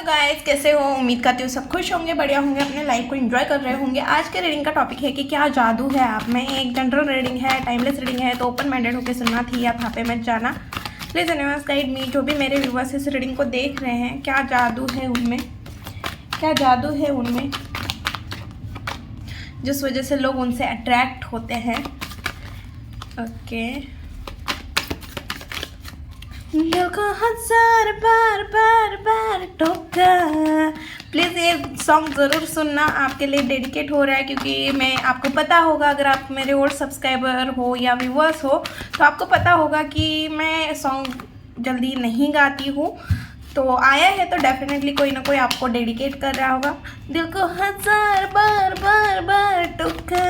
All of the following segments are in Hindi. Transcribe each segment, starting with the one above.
गाइस, कैसे हो? उम्मीद करती हूँ सब खुश होंगे, बढ़िया होंगे, अपने लाइफ को एंजॉय कर रहे होंगे। आज के रीडिंग का टॉपिक है कि क्या जादू है आप में। एक जनरल रीडिंग है, टाइमलेस रीडिंग है, तो ओपन माइंडेड होकर सुनना थी या था पे मत जाना। Please universe guide me. जो भी मेरे व्यूवर्स इस रीडिंग को देख रहे हैं, क्या जादू है उनमें, क्या जादू है उनमें जिस वजह से लोग उनसे अट्रैक्ट होते हैं। ओके, दिल को हजार बार बार बार टोका। प्लीज़ ये सॉन्ग ज़रूर सुनना, आपके लिए डेडिकेट हो रहा है, क्योंकि मैं आपको पता होगा, अगर आप मेरे ओल्ड सब्सक्राइबर हो या व्यूवर्स हो तो आपको पता होगा कि मैं सॉन्ग जल्दी नहीं गाती हूँ। तो आया है तो डेफिनेटली कोई ना कोई आपको डेडिकेट कर रहा होगा। दिल को हजार बार बार बार टोका,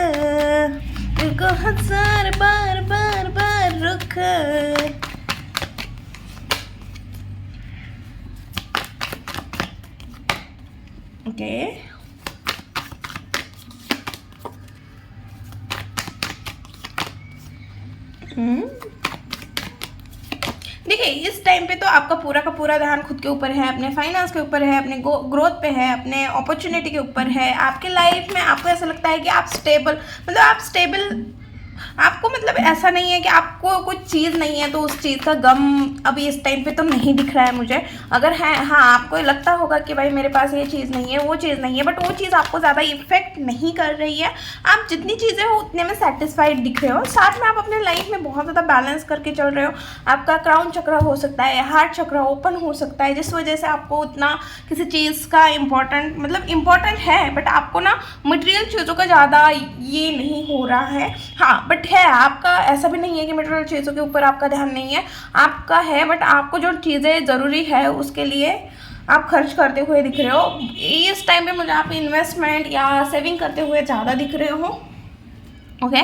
दिल को हजार बार बार बार रुका। ओके, देखिए इस टाइम पे तो आपका पूरा का पूरा ध्यान खुद के ऊपर है, अपने फाइनेंस के ऊपर है, अपने ग्रोथ पे है, अपने अपॉर्चुनिटी के ऊपर है। आपके लाइफ में आपको ऐसा लगता है कि आप स्टेबल, मतलब आप स्टेबल, आपको मतलब ऐसा नहीं है कि आपको कुछ चीज़ नहीं है तो उस चीज़ का गम अभी इस टाइम पे तो नहीं दिख रहा है मुझे। अगर है, हाँ, आपको लगता होगा कि भाई मेरे पास ये चीज़ नहीं है, वो चीज़ नहीं है, बट वो चीज़ आपको ज़्यादा इफेक्ट नहीं कर रही है। आप जितनी चीज़ें हो उतने में सेटिस्फाइड दिख रहे हो। साथ में आप अपने लाइफ में बहुत ज़्यादा बैलेंस करके चल रहे हो। आपका क्राउन चक्र हो सकता है, हार्ट चक्र ओपन हो सकता है, जिस वजह से आपको उतना किसी चीज़ का इम्पोर्टेंट, मतलब इम्पोर्टेंट है बट आपको ना मटेरियल चीज़ों का ज़्यादा ये नहीं हो रहा है। हाँ, बट है, आपका ऐसा भी नहीं है कि मटेरियल चीज़ों के ऊपर आपका ध्यान नहीं है, आपका है, बट आपको जो चीज़ें ज़रूरी है उसके लिए आप खर्च करते हुए दिख रहे हो। इस टाइम पे मुझे आप इन्वेस्टमेंट या सेविंग करते हुए ज़्यादा दिख रहे हो। ओके,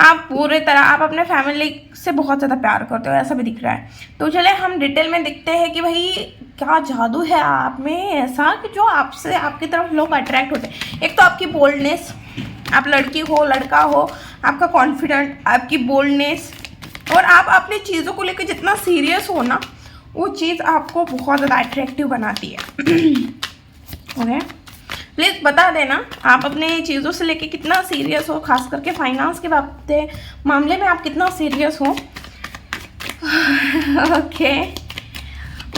आप पूरे तरह आप अपने फैमिली से बहुत ज़्यादा प्यार करते हो, ऐसा भी दिख रहा है। तो चले हम डिटेल में देखते हैं कि भाई क्या जादू है आप में ऐसा कि जो आपसे, आपकी तरफ लोग अट्रैक्ट होते हैं। एक तो आपकी बोल्डनेस, आप लड़की हो लड़का हो, आपका कॉन्फिडेंट, आपकी बोल्डनेस, और आप अपनी चीज़ों को लेकर जितना सीरियस हो ना, वो चीज़ आपको बहुत ज़्यादा अट्रैक्टिव बनाती है। ओके, प्लीज़ बता देना आप अपने चीज़ों से लेके कितना सीरियस हो, खास करके फाइनेंस के मामले में आप कितना सीरियस हो। ओके,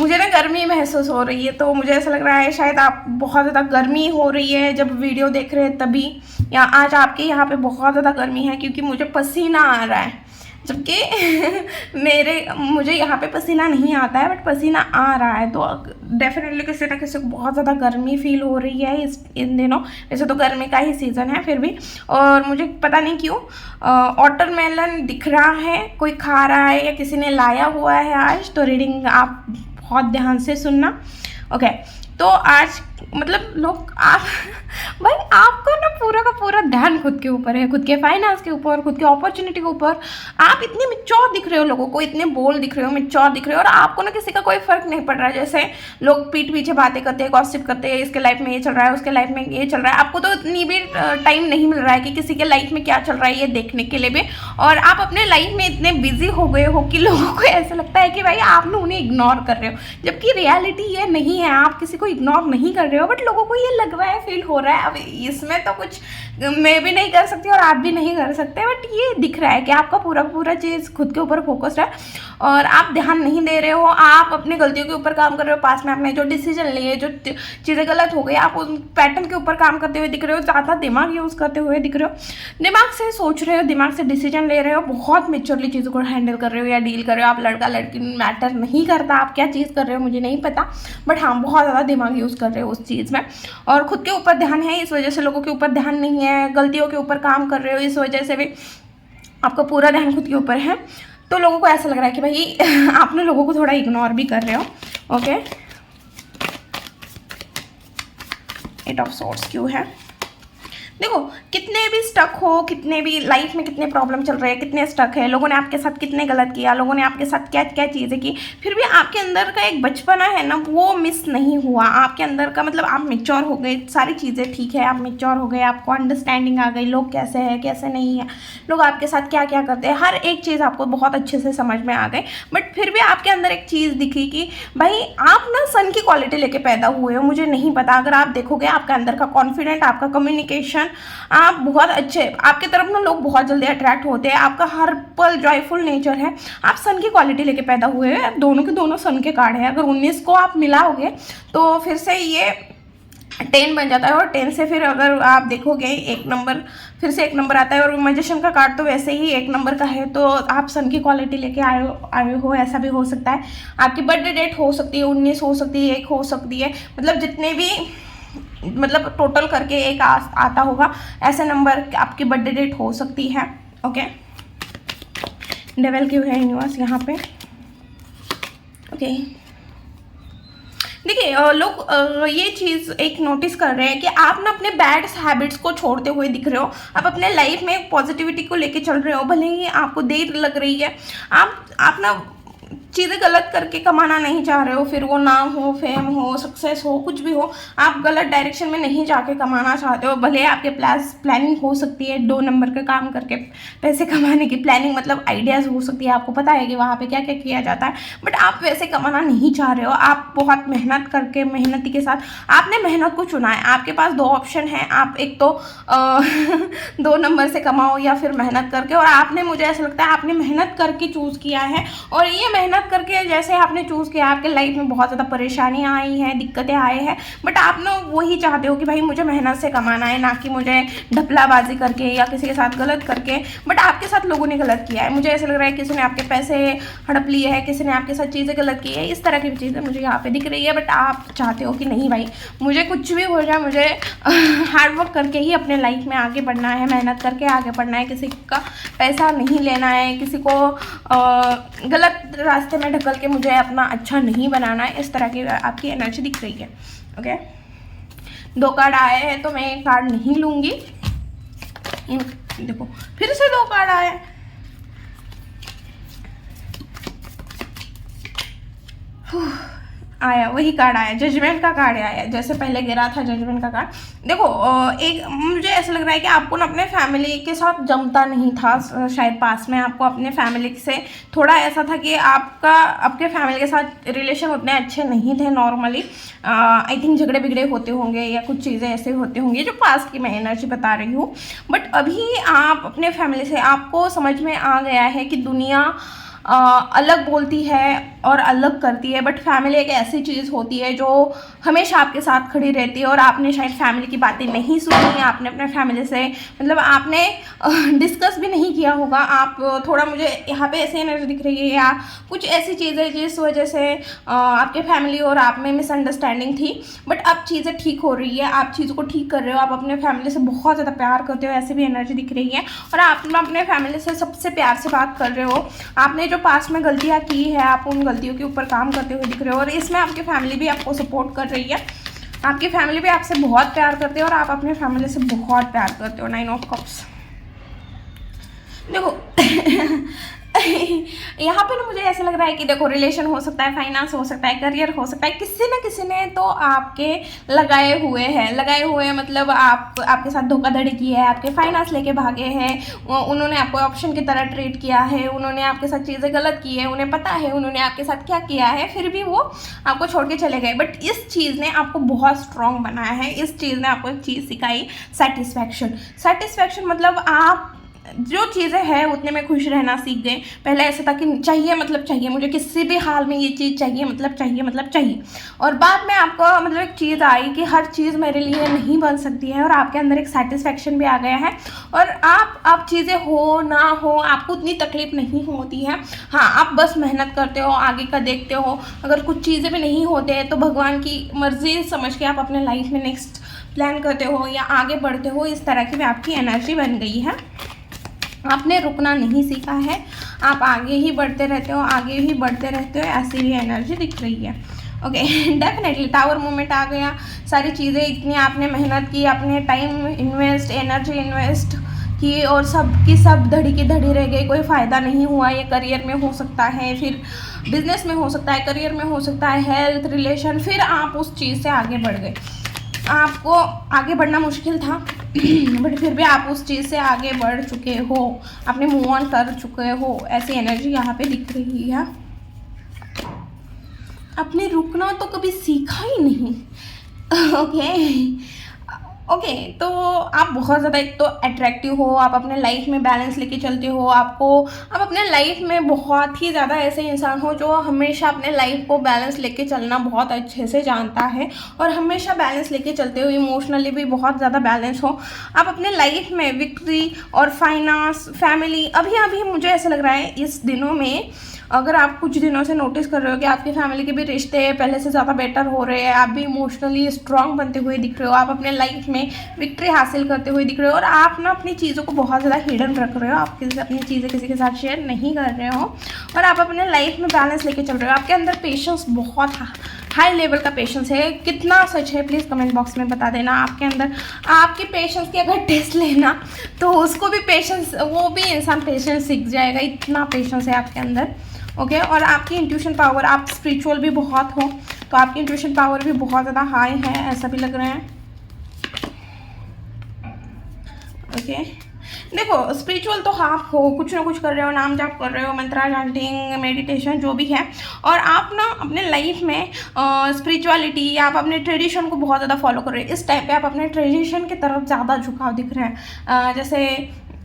मुझे ना गर्मी महसूस हो रही है, तो मुझे ऐसा लग रहा है शायद आप बहुत ज़्यादा गर्मी हो रही है जब वीडियो देख रहे हैं तभी, या आज आपके यहाँ पे बहुत ज़्यादा गर्मी है, क्योंकि मुझे पसीना आ रहा है, जबकि मुझे यहाँ पे पसीना नहीं आता है बट पसीना आ रहा है। तो डेफिनेटली किसी ना किसी को बहुत ज़्यादा गर्मी फील हो रही है इन दिनों। वैसे तो गर्मी का ही सीज़न है फिर भी, और मुझे पता नहीं क्यों वाटरमेलन दिख रहा है, कोई खा रहा है या किसी ने लाया हुआ है आज। तो रीडिंग आप बहुत ध्यान से सुनना। ओके, तो आज मतलब लोग आप भाई आपका ना पूरा का पूरा ध्यान खुद के ऊपर है, खुद के फाइनेंस के ऊपर, खुद के अपॉर्चुनिटी के ऊपर। आप इतने मैच्योर दिख रहे हो, लोगों को इतने बोल्ड दिख रहे हो, मैच्योर दिख रहे हो, और आपको ना किसी का कोई फर्क नहीं पड़ रहा है। जैसे लोग पीठ पीछे बातें करते हैं, गॉसिप करते हैं, इसके लाइफ में ये चल रहा है, उसके लाइफ में ये चल रहा है। आपको तो इतनी भी टाइम नहीं मिल रहा है कि किसी के लाइफ में क्या चल रहा है ये देखने के लिए भी, और आप अपने लाइफ में इतने बिजी हो गए हो कि लोगों को ऐसा लगता है कि भाई आप ना उन्हें इग्नोर कर रहे हो, जबकि रियलिटी ये नहीं है। आप किसी को इग्नोर नहीं कर रहे हो, बट लोगों को ये लग रहा है, फील हो रहा है। अब इसमें तो कुछ मैं भी नहीं कर सकती और आप भी नहीं कर सकते, बट ये दिख रहा है कि आपका पूरा पूरा चीज़ खुद के ऊपर फोकस्ड है और आप ध्यान नहीं दे रहे हो। आप अपनी गलतियों के ऊपर काम कर रहे हो, पास में आपने जो डिसीजन लिए, जो चीज़ें गलत हो गई, आप उस पैटर्न के ऊपर काम करते हुए दिख रहे हो, ज़्यादा दिमाग यूज़ करते हुए दिख रहे हो, दिमाग से सोच रहे हो, दिमाग से डिसीजन ले रहे हो, बहुत मेच्योरली चीज़ों को हैंडल कर रहे हो या डील कर रहे हो। आप लड़का लड़की मैटर नहीं करता, आप क्या चीज़ कर रहे हो मुझे नहीं पता, बट हाँ बहुत ज़्यादा दिमाग यूज़ कर रहे हो उस चीज़ में, और खुद के ऊपर ध्यान है, इस वजह से लोगों के ऊपर ध्यान नहीं है। गलतियों के ऊपर काम कर रहे हो, इस वजह से भी आपका पूरा ध्यान खुद के ऊपर है। तो लोगों को ऐसा लग रहा है कि भाई आपने लोगों को थोड़ा इग्नोर भी कर रहे हो। ओके, 8 ऑफ सॉर्ड्स क्यों है? देखो, कितने भी स्टक हो, कितने भी लाइफ में कितने प्रॉब्लम चल रहे हैं, कितने स्टक है, लोगों ने आपके साथ कितने गलत किया, लोगों ने आपके साथ क्या क्या चीज़ें की, फिर भी आपके अंदर का एक बचपना है ना, वो मिस नहीं हुआ आपके अंदर का। मतलब आप मेच्योर हो गए, सारी चीज़ें ठीक है, आप मेच्योर हो गए, आपको अंडरस्टैंडिंग आ गई, लोग कैसे हैं कैसे नहीं है, लोग आपके साथ क्या क्या करते हैं, हर एक चीज़ आपको बहुत अच्छे से समझ में आ गई। बट फिर भी आपके अंदर एक चीज़ दिखी कि भाई आप ना सन की क्वालिटी लेके पैदा हुए हो। मुझे नहीं पता, अगर आप देखोगे आपके अंदर का कॉन्फिडेंट, आपका कम्युनिकेशन, आप बहुत अच्छे, आपकी तरफ ना लोग बहुत जल्दी अट्रैक्ट होते हैं, आपका हर पल जॉयफुल नेचर है, आप सन की क्वालिटी लेके पैदा हुए हैं। दोनों के दोनों सन के कार्ड हैं, अगर 19 को आप मिलाओगे तो फिर से ये 10 बन जाता है, और 10 से फिर अगर आप देखोगे एक नंबर, फिर से एक नंबर आता है, और मैजिशियन का कार्ड तो वैसे ही एक नंबर का है। तो आप सन की क्वालिटी लेके आए हो, ऐसा भी हो सकता है। आपकी बर्थडे डेट हो सकती है 19 हो सकती है, 1 हो सकती है, मतलब जितने भी, मतलब टोटल करके एक आता होगा, ऐसे नंबर आपकी बर्थडे डेट हो सकती है। ओके, डेविल क्यों है यूनिवर्स यहाँ पे? ओके, देखिए लोग ये चीज़ एक नोटिस कर रहे हैं कि आप ना अपने बैड हैबिट्स को छोड़ते हुए दिख रहे हो, आप अपने लाइफ में पॉजिटिविटी को लेके चल रहे हो, भले ही आपको देर लग रही है, आप ना चीज़ें गलत करके कमाना नहीं चाह रहे हो, फिर वो नाम हो, फेम हो, सक्सेस हो, कुछ भी हो, आप गलत डायरेक्शन में नहीं जाके कमाना चाहते हो। भले आपके प्लानिंग हो सकती है 2 नंबर का काम करके पैसे कमाने की प्लानिंग, मतलब आइडियाज़ हो सकती है, आपको पता है कि वहाँ पे क्या क्या किया जाता है, बट आप वैसे कमाना नहीं चाह रहे हो। आप बहुत मेहनत करके, मेहनती के साथ आपने मेहनत को चुना है। आपके पास 2 ऑप्शन हैं, आप एक तो 2 नंबर से कमाओ या फिर मेहनत करके, और आपने, मुझे ऐसा लगता है आपने मेहनत करके चूज़ किया है, और ये मेहनत करके जैसे आपने चूज़ किया, आपके लाइफ में बहुत ज़्यादा परेशानियां आई हैं, दिक्कतें आए हैं, बट आप ना वही चाहते हो कि भाई मुझे मेहनत से कमाना है, ना कि मुझे ढपलाबाजी करके या किसी के साथ गलत करके। बट आपके साथ लोगों ने गलत किया है, मुझे ऐसा लग रहा है किसी ने आपके पैसे हड़प लिए है, किसी ने आपके साथ चीज़ें गलत की है, इस तरह की चीज़ें मुझे यहाँ पे दिख रही है। बट आप चाहते हो कि नहीं भाई, मुझे कुछ भी हो जाए, मुझे हार्डवर्क करके ही अपने लाइफ में आगे बढ़ना है, मेहनत करके आगे बढ़ना है, किसी का पैसा नहीं लेना है, किसी को गलत रास्ते में ढकल के मुझे अपना अच्छा नहीं बनाना है। इस तरह की आपकी एनर्जी दिख रही है। ओके, 2 कार्ड आए हैं तो मैं एक कार्ड नहीं लूँगी। देखो फिर से 2 कार्ड आए। आया वही कार्ड आया, जजमेंट का कार्ड आया, जैसे पहले गिरा था जजमेंट का कार्ड। देखो एक मुझे ऐसा लग रहा है कि आपको ना अपने फैमिली के साथ जमता नहीं था, शायद पास में आपको अपने फैमिली से थोड़ा ऐसा था कि आपके फैमिली के साथ रिलेशन उतने अच्छे नहीं थे नॉर्मली। आई थिंक झगड़े बिगड़े होते होंगे या कुछ चीज़ें ऐसे होते होंगे, जो पास की मैं एनर्जी बता रही हूँ। बट अभी आप अपने फैमिली से, आपको समझ में आ गया है कि दुनिया अलग बोलती है और अलग करती है, बट फैमिली एक ऐसी चीज़ होती है जो हमेशा आपके साथ खड़ी रहती है। और आपने शायद फैमिली की बातें नहीं सुनी, आपने अपने फैमिली से, मतलब आपने डिस्कस भी नहीं किया होगा। आप थोड़ा, मुझे यहाँ पे ऐसी एनर्जी दिख रही है या कुछ ऐसी चीज़ें जिस वजह से आपके फैमिली और आप में मिसअंडरस्टैंडिंग थी, बट अब चीज़ें ठीक हो रही है, आप चीज़ों को ठीक कर रहे हो, आप अपने फैमिली से बहुत ज़्यादा प्यार करते हो, ऐसी भी एनर्जी दिख रही है। और आप अपने फैमिली से सबसे प्यार से बात कर रहे हो। आपने जो पास्ट में गलतियाँ की है, आप उन गलतियों के ऊपर काम करते हुए दिख रहे हो, और इसमें आपकी फैमिली भी आपको सपोर्ट कर रही है। आपकी फैमिली भी आपसे बहुत प्यार करते हो और आप अपने फैमिली से बहुत प्यार करते हो। 9 ऑफ कप्स। देखो यहाँ पे ना मुझे ऐसा लग रहा है कि देखो रिलेशन हो सकता है, फाइनेंस हो सकता है, करियर हो सकता है, किसी न किसी ने तो आपके लगाए हुए मतलब आपके साथ धोखाधड़ी की है, आपके फाइनेंस लेके भागे हैं, उन्होंने आपको ऑप्शन की तरह ट्रीट किया है, उन्होंने आपके साथ चीज़ें गलत की है, उन्हें पता है उन्होंने आपके साथ क्या किया है, फिर भी वो आपको छोड़ के चले गए। बट इस चीज़ ने आपको बहुत स्ट्रॉन्ग बनाया है, इस चीज़ ने आपको एक चीज़ सिखाई, सेटिस्फैक्शन। मतलब आप जो चीज़ें हैं उतने में खुश रहना सीख गए। पहले ऐसा था कि चाहिए मतलब चाहिए, मुझे किसी भी हाल में ये चीज़ चाहिए मतलब चाहिए। और बाद में आपको मतलब एक चीज़ आई कि हर चीज़ मेरे लिए नहीं बन सकती है, और आपके अंदर एक सेटिस्फैक्शन भी आ गया है। और आप चीज़ें हो ना हो, आपको उतनी तकलीफ नहीं होती है। हाँ, आप बस मेहनत करते हो, आगे का देखते हो। अगर कुछ चीज़ें भी नहीं होते हैं तो भगवान की मर्जी समझ के आप अपने लाइफ में नेक्स्ट प्लान करते हो या आगे बढ़ते हो। इस तरह की भी आपकी एनर्जी बन गई है। आपने रुकना नहीं सीखा है, आप आगे ही बढ़ते रहते हो, ऐसी भी एनर्जी दिख रही है। ओके डेफिनेटली टावर मूवमेंट आ गया, सारी चीज़ें इतनी आपने मेहनत की, अपने टाइम इन्वेस्ट, एनर्जी इन्वेस्ट की और सब की सब धड़ी की धड़ी रह गई, कोई फ़ायदा नहीं हुआ। ये करियर में हो सकता है, फिर बिजनेस में हो सकता है, करियर में हो सकता है, हेल्थ, रिलेशन, फिर आप उस चीज़ से आगे बढ़ गए। आपको आगे बढ़ना मुश्किल था बट फिर भी आप उस चीज़ से आगे बढ़ चुके हो, आपने मूव ऑन कर चुके हो, ऐसी एनर्जी यहाँ पे दिख रही है। आपने रुकना तो कभी सीखा ही नहीं। ओके, तो आप बहुत ज़्यादा एक तो अट्रैक्टिव हो, आप अपने लाइफ में बैलेंस लेके चलते हो, आप अपने लाइफ में बहुत ही ज़्यादा ऐसे इंसान हो जो हमेशा अपने लाइफ को बैलेंस लेके चलना बहुत अच्छे से जानता है और हमेशा बैलेंस लेके चलते हो, इमोशनली भी बहुत ज़्यादा बैलेंस हो। आप अपने लाइफ में विक्ट्री और फाइनेंस, फैमिली, अभी मुझे ऐसा लग रहा है इस दिनों में, अगर आप कुछ दिनों से नोटिस कर रहे हो कि आपकी फैमिली के भी रिश्ते पहले से ज़्यादा बेटर हो रहे हैं, आप भी इमोशनली स्ट्रांग बनते हुए दिख रहे हो, आप अपने लाइफ में विक्ट्री हासिल करते हुए दिख रहे हो और आप ना अपनी चीज़ों को बहुत ज़्यादा हिडन रख रहे हो, आप अपनी चीज़ें किसी के साथ शेयर नहीं कर रहे हो और आप अपने लाइफ में बैलेंस लेके चल रहे हो। आपके अंदर पेशेंस, बहुत हाई लेवल का पेशेंस है। कितना सच है प्लीज़ कमेंट बॉक्स में बता देना। आपके अंदर आपके पेशेंस की अगर टेस्ट लेना तो उसको भी पेशेंस, वो भी इंसान पेशेंस सीख जाएगा, इतना पेशेंस है आपके अंदर। ओके, और आपकी इंट्यूशन पावर, आप स्पिरिचुअल भी बहुत हो तो आपकी इंट्यूशन पावर भी बहुत ज़्यादा हाई है, ऐसा भी लग रहा है। ओके, देखो स्पिरिचुअल तो आप हो, कुछ ना कुछ कर रहे हो, नाम जाप कर रहे हो, मंत्रा चैंटिंग, मेडिटेशन, जो भी है, और आप ना अपने लाइफ में स्पिरिचुअलिटी या आप अपने ट्रेडिशन को बहुत ज़्यादा फॉलो कर रहे हो। इस टाइप पे आप अपने ट्रेडिशन की तरफ ज़्यादा झुकाव दिख रहे हैं। जैसे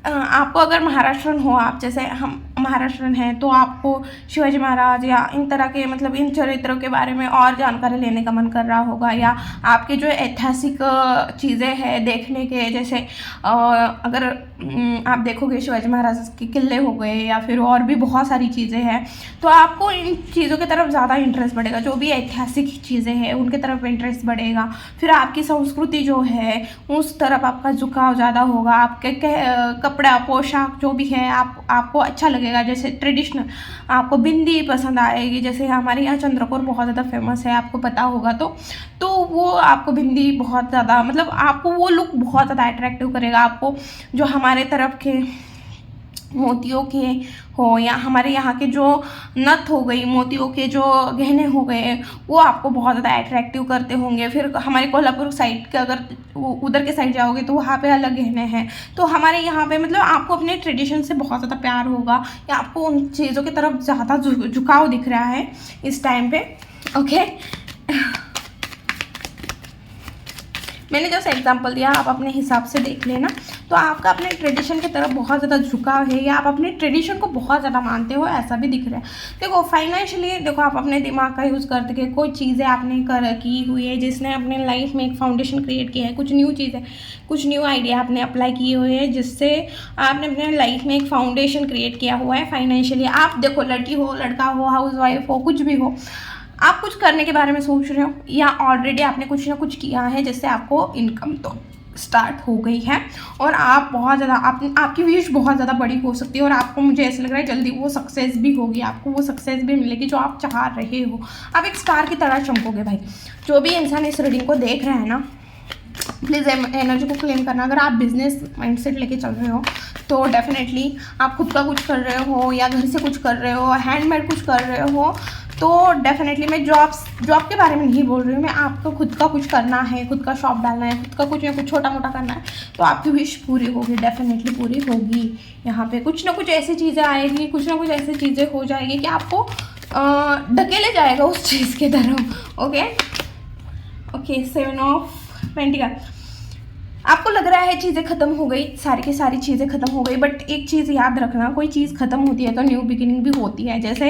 आपको अगर महाराष्ट्रन हो, आप जैसे हम महाराष्ट्रन हैं, तो आपको शिवाजी महाराज या इन तरह के, मतलब इन चरित्रों के बारे में और जानकारी लेने का मन कर रहा होगा, या आपके जो ऐतिहासिक चीज़ें हैं देखने के, जैसे अगर आप देखोगे शिवाजी महाराज के किले हो गए या फिर और भी बहुत सारी चीज़ें हैं, तो आपको इन चीज़ों की तरफ ज़्यादा इंटरेस्ट बढ़ेगा। जो भी ऐतिहासिक चीज़ें हैं उनके तरफ इंटरेस्ट बढ़ेगा, फिर आपकी संस्कृति जो है उस तरफ आपका झुकाव ज़्यादा होगा। आपके कपड़ा, पोशाक जो भी है आपको अच्छा लगेगा। जैसे ट्रेडिशनल, आपको बिंदी पसंद आएगी, जैसे हमारे यहाँ चंद्रकोर बहुत ज़्यादा फेमस है, आपको पता होगा, तो वो आपको बिंदी बहुत ज़्यादा, मतलब आपको वो लुक बहुत ज़्यादा अट्रैक्टिव करेगा। आपको जो हमारे तरफ के मोतियों के हो या हमारे यहाँ के जो नथ हो गई, मोतियों के जो गहने हो गए, वो आपको बहुत ज़्यादा अट्रैक्टिव करते होंगे। फिर हमारे कोल्हापुर साइड के अगर उधर के साइड जाओगे तो वहाँ पे अलग गहने हैं। तो हमारे यहाँ पे मतलब आपको अपने ट्रेडिशन से बहुत ज़्यादा प्यार होगा या आपको उन चीज़ों की तरफ ज़्यादा झुकाव दिख रहा है इस टाइम पे। ओके, मैंने जैसे एग्जांपल दिया, आप अपने हिसाब से देख लेना। तो आपका अपने ट्रेडिशन की तरफ बहुत ज़्यादा झुकाव है या आप अपने ट्रेडिशन को बहुत ज़्यादा मानते हो, ऐसा भी दिख रहा है। देखो फाइनेंशियली, देखो आप अपने दिमाग का यूज़ करके कोई चीज़ें आपने की हुई है जिसने अपने लाइफ में एक फाउंडेशन क्रिएट किया है, कुछ न्यू चीज़ें, कुछ न्यू आइडिया आपने अप्लाई किए हुए हैं जिससे आपने अपने लाइफ में एक फाउंडेशन क्रिएट किया हुआ है फाइनेंशियली। आप देखो, लड़की हो, लड़का हो, हाउसवाइफ हो, कुछ भी हो, आप कुछ करने के बारे में सोच रहे हो या ऑलरेडी आपने कुछ ना कुछ किया है जिससे आपको इनकम तो स्टार्ट हो गई है और आप बहुत ज़्यादा, आपकी विश बहुत ज़्यादा बड़ी हो सकती है और आपको, मुझे ऐसा लग रहा है जल्दी वो सक्सेस भी होगी, आपको वो सक्सेस भी मिलेगी जो आप चाह रहे हो। आप एक स्टार की तरह चमकोगे भाई। जो भी इंसान इस रीडिंग को देख रहा है ना, प्लीज़ एनर्जी को क्लेम करना। अगर आप बिजनेस माइंडसेट लेके चल रहे हो तो डेफिनेटली आप खुद का कुछ कर रहे हो या घर से कुछ कर रहे हो, हैंडमेड कुछ कर रहे हो, तो डेफिनेटली मैं जॉब के बारे में नहीं बोल रही हूँ मैं। आपको खुद का कुछ करना है, खुद का शॉप डालना है, खुद का कुछ या कुछ छोटा मोटा करना है, तो आपकी विश पूरी होगी, डेफिनेटली पूरी होगी। यहाँ पे कुछ ना कुछ ऐसी चीज़ें आएगी, कुछ ना कुछ ऐसी चीज़ें हो जाएगी कि आपको धकेले जाएगा उस चीज़ की तरफ। Okay, 7 of pentacle. आपको लग रहा है चीज़ें ख़त्म हो गई, सारी की सारी चीज़ें ख़त्म हो गई, बट एक चीज़ याद रखना, कोई चीज़ ख़त्म होती है तो न्यू बिगिनिंग भी होती है। जैसे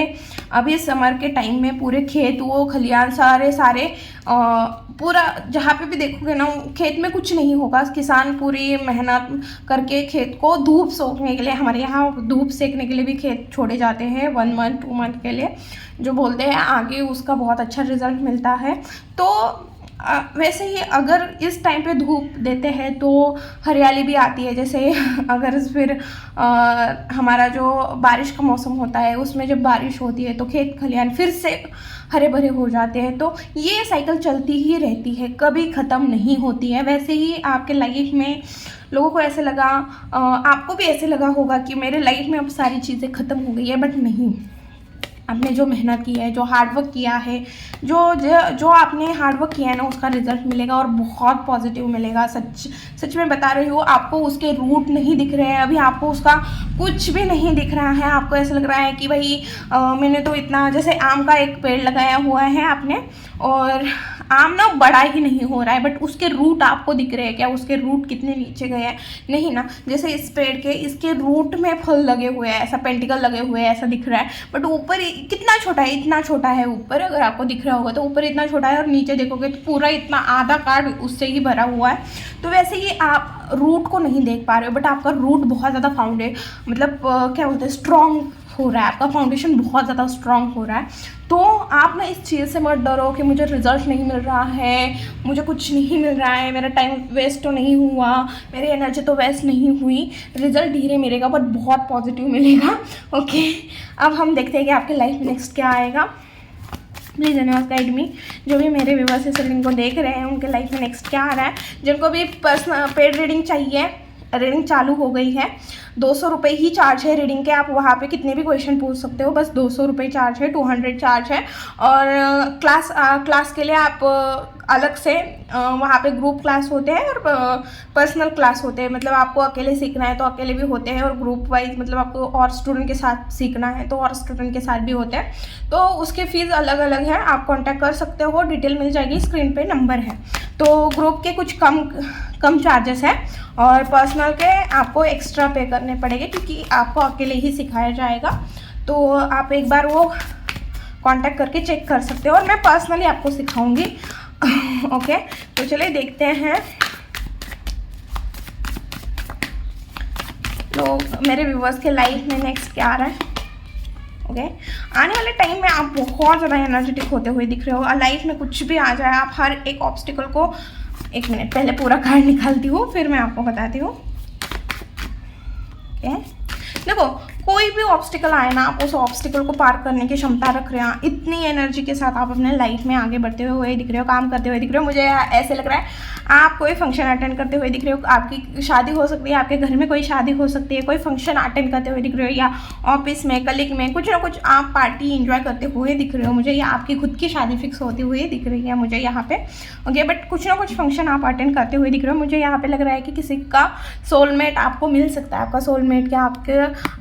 अभी समर के टाइम में पूरे खेत, वो खलियान, सारे पूरा जहाँ पे भी देखोगे ना, खेत में कुछ नहीं होगा। किसान पूरी मेहनत करके खेत को धूप सोखने के लिए, हमारे यहाँ धूप सेकने के लिए भी खेत छोड़े जाते हैं 1 मंथ 2 मंथ के लिए, जो बोलते हैं आगे उसका बहुत अच्छा रिजल्ट मिलता है। तो वैसे ही अगर इस टाइम पे धूप देते हैं तो हरियाली भी आती है। जैसे अगर फिर हमारा जो बारिश का मौसम होता है उसमें जब बारिश होती है तो खेत खलिहान फिर से हरे भरे हो जाते हैं। तो ये साइकिल चलती ही रहती है, कभी ख़त्म नहीं होती है। वैसे ही आपके लाइफ में लोगों को ऐसे लगा, आपको भी ऐसे लगा होगा कि मेरे लाइफ में अब सारी चीज़ें ख़त्म हो गई है, बट नहीं। आपने जो मेहनत की है, जो हार्डवर्क किया है, जो आपने हार्डवर्क किया है ना, उसका रिजल्ट मिलेगा और बहुत पॉजिटिव मिलेगा। सच में बता रही हूँ, आपको उसके रूट नहीं दिख रहे हैं अभी, आपको उसका कुछ भी नहीं दिख रहा है। आपको ऐसा लग रहा है कि भाई मैंने तो इतना, जैसे आम का एक पेड़ लगाया हुआ है आपने और आम ना बड़ा ही नहीं हो रहा है, बट उसके रूट आपको दिख रहे हैं क्या? उसके रूट कितने नीचे गए हैं? नहीं ना। जैसे इस पेड़ के, इसके रूट में फल लगे हुए हैं, ऐसा पेंटिकल लगे हुए हैं, ऐसा दिख रहा है, बट ऊपर कितना छोटा है, इतना छोटा है ऊपर। अगर आपको दिख रहा होगा तो ऊपर इतना छोटा है और नीचे देखोगे तो पूरा इतना आधा कार्ड उससे ही भरा हुआ है। तो वैसे ही आप रूट को नहीं देख पा रहे हो, बट आपका रूट बहुत ज़्यादा मतलब क्या बोलते हैं, स्ट्रॉन्ग हो रहा है, आपका फाउंडेशन बहुत ज़्यादा स्ट्रॉन्ग हो रहा है। तो आप ना इस चीज़ से मत डरो कि मुझे रिजल्ट नहीं मिल रहा है, मुझे कुछ नहीं मिल रहा है, मेरा टाइम वेस्ट तो नहीं हुआ, मेरी एनर्जी तो वेस्ट नहीं हुई। रिजल्ट धीरे मिलेगा बट बहुत पॉजिटिव मिलेगा। ओके, अब हम देखते हैं कि आपके लाइफ में नेक्स्ट क्या आएगा। Please universe guide me. जो भी मेरे व्यूअर्स इस रीडिंग को देख रहे हैं उनके लाइफ में नेक्स्ट क्या आ रहा है। जिनको भी पर्सनल पेड रीडिंग चाहिए, रीडिंग चालू हो गई है। 200 रुपये ही चार्ज है रीडिंग के। आप वहाँ पे कितने भी क्वेश्चन पूछ सकते हो, बस 200 रुपये चार्ज है, 200 चार्ज है। और क्लास के लिए आप अलग से वहाँ पे ग्रुप क्लास होते हैं और पर्सनल क्लास होते हैं। मतलब आपको अकेले सीखना है तो अकेले भी होते हैं, और ग्रुप वाइज मतलब आपको और स्टूडेंट के साथ सीखना है तो और स्टूडेंट के साथ भी होते हैं। तो उसके फ़ीस अलग अलग है, आप कॉन्टैक्ट कर सकते हो, डिटेल मिल जाएगी, स्क्रीन पे नंबर है। तो ग्रुप के कुछ कम चार्जेस है और पर्सनल के आपको एक्स्ट्रा पे करने पड़ेंगे क्योंकि आपको अकेले ही सिखाया जाएगा। तो आप एक बार वो कांटेक्ट करके चेक कर सकते हो और मैं पर्सनली आपको सिखाऊंगी। ओके, तो चलिए देखते हैं। तो मेरे व्यूवर्स के लाइफ में नेक्स्ट क्या आ रहा है। ओके, आने वाले टाइम में आप बहुत ज़्यादा एनर्जेटिक होते हुए दिख रहे हो। लाइफ में कुछ भी आ जाए, आप हर एक ऑब्स्टिकल को, एक मिनट पहले पूरा कार्ड निकालती हूँ फिर मैं आपको बताती हूँ। ओके, देखो कोई भी ऑब्स्टिकल आए ना, आप उस ऑब्स्टिकल को पार करने की क्षमता रख रहे हैं। इतनी एनर्जी के साथ आप अपने लाइफ में आगे बढ़ते हुए दिख रहे हो, काम करते हुए दिख रहे हो। मुझे ऐसे लग रहा है आप कोई फंक्शन अटेंड करते हुए दिख रहे हो। आपकी शादी हो सकती है, आपके घर में कोई शादी हो सकती है, कोई फंक्शन अटेंड करते हुए दिख रहे हो, या ऑफिस में कलीग में कुछ ना कुछ आप पार्टी एंजॉय करते हुए दिख रहे हो मुझे, या आपकी खुद की शादी फिक्स होती हुई दिख रही है मुझे यहाँ पे। ओके, बट कुछ ना कुछ फंक्शन आप अटेंड करते हुए दिख रहे हो। मुझे यहाँ पे लग रहा है कि किसी का सोलमेट आपको मिल सकता है। आपका सोलमेट क्या,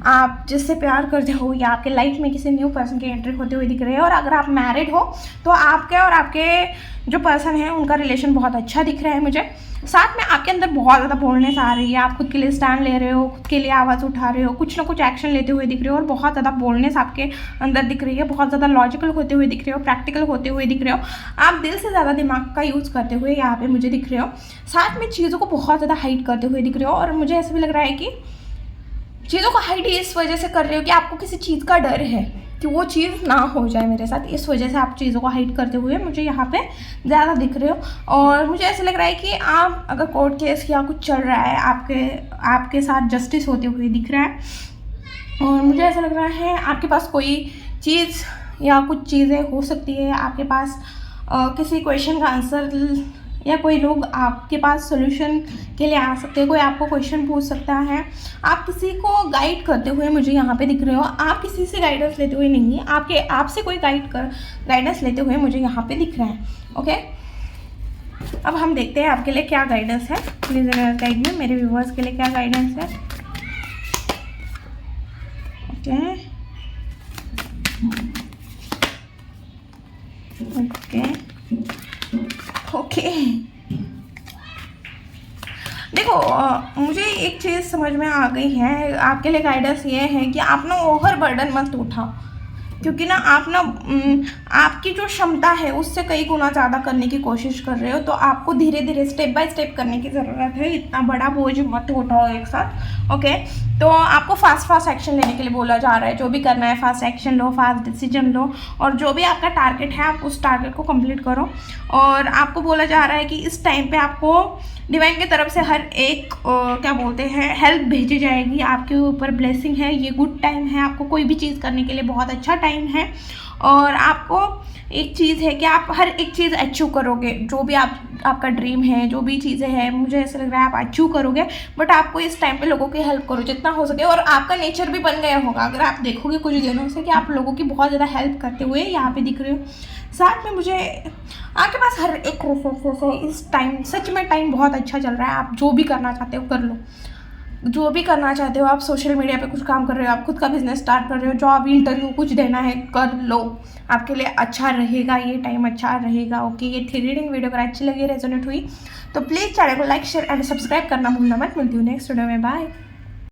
आप जिससे प्यार करते हो, या आपके लाइफ में किसी न्यू पर्सन की एंट्री होते हुए दिख रहे हैं। और अगर आप मैरिड हो तो आपके और आपके जो पर्सन है उनका रिलेशन बहुत अच्छा दिख रहा है मुझे। साथ में आपके अंदर बहुत ज़्यादा बोल्डनेस आ रही है, आप खुद के लिए स्टैंड ले रहे हो, खुद के लिए आवाज़ उठा रहे हो, कुछ ना कुछ एक्शन लेते हुए दिख रहे हो, और बहुत ज़्यादा बोल्डनेस आपके अंदर दिख रही है, बहुत ज़्यादा लॉजिकल होते हुए दिख रहे हो, प्रैक्टिकल होते हुए दिख रहे हो। आप दिल से ज़्यादा दिमाग का यूज़ करते हुए यहाँ पे मुझे दिख रहे हो। साथ में चीज़ों को बहुत ज़्यादा हाइड करते हुए दिख रहे हो, और मुझे ऐसा भी लग रहा है कि चीज़ों को हाइड इस वजह से कर रहे हो कि आपको किसी चीज़ का डर है कि वो चीज़ ना हो जाए मेरे साथ। इस वजह से आप चीज़ों को हाइड करते हुए मुझे यहाँ पे ज़्यादा दिख रहे हो। और मुझे ऐसा लग रहा है कि आप अगर कोर्ट केस या कुछ चल रहा है, आपके साथ जस्टिस होते हुए दिख रहा है। और मुझे ऐसा लग रहा है आपके पास कोई चीज़ या कुछ चीज़ें हो सकती है, आपके पास किसी क्वेश्चन का आंसर, या कोई लोग आपके पास सोल्यूशन के लिए आ सकते हैं, कोई आपको क्वेश्चन पूछ सकता है। आप किसी को गाइड करते हुए मुझे यहाँ पे दिख रहे हो। आप किसी से गाइडेंस लेते हुए नहीं है, आपसे कोई गाइडेंस लेते हुए मुझे यहाँ पे दिख रहा है। ओके, अब हम देखते हैं आपके लिए क्या गाइडेंस है। प्लीज़ गाइड में मेरे व्यूवर्स के लिए क्या गाइडेंस है। ओके ओके, देखो मुझे एक चीज़ समझ में आ गई है। आपके लिए गाइडेंस ये है कि आप ना ओवर बर्डन मत उठाओ। क्योंकि ना आप ना आपकी जो क्षमता है उससे कई गुना ज़्यादा करने की कोशिश कर रहे हो, तो आपको धीरे धीरे स्टेप बाय स्टेप करने की ज़रूरत है। इतना बड़ा बोझ मत उठाओ एक साथ, ओके। तो आपको फास्ट एक्शन लेने के लिए बोला जा रहा है। जो भी करना है फास्ट एक्शन लो, फास्ट डिसीजन लो, और जो भी आपका टारगेट है आप उस टारगेट को कंप्लीट करो। और आपको बोला जा रहा है कि इस टाइम पे आपको डिवाइन की तरफ से हर एक क्या बोलते हैं हेल्प भेजी जाएगी, आपके ऊपर ब्लेसिंग है, ये गुड टाइम है, आपको कोई भी चीज़ करने के लिए बहुत अच्छा टाइम है। और आपको एक चीज़ है कि आप हर एक चीज़ अचीव करोगे, जो भी आपका ड्रीम है, जो भी चीज़ें हैं, मुझे ऐसा लग रहा है आप अचीव करोगे। बट आपको इस टाइम पे लोगों की हेल्प करो जितना हो सके। और आपका नेचर भी बन गया होगा, अगर आप देखोगे कुछ दिनों से, कि आप लोगों की बहुत ज़्यादा हेल्प करते हुए यहाँ पे दिख रहे हो। साथ में मुझे आपके पास हर एक रिसोर्सेस है इस टाइम, सच में टाइम बहुत अच्छा चल रहा है। आप जो भी करना चाहते हो कर लो, जो भी करना चाहते हो। आप सोशल मीडिया पे कुछ काम कर रहे हो, आप खुद का बिजनेस स्टार्ट कर रहे हो, जॉब इंटरव्यू कुछ देना है, कर लो, आपके लिए अच्छा रहेगा, ये टाइम अच्छा रहेगा, ओके। ये थी रीडिंग। वीडियो अगर अच्छी लगी, रेजोनेट हुई, तो प्लीज़ चैनल को लाइक शेयर एंड सब्सक्राइब करना भूलना मत। मिलती हूँ नेक्स्ट वीडियो में, बाय।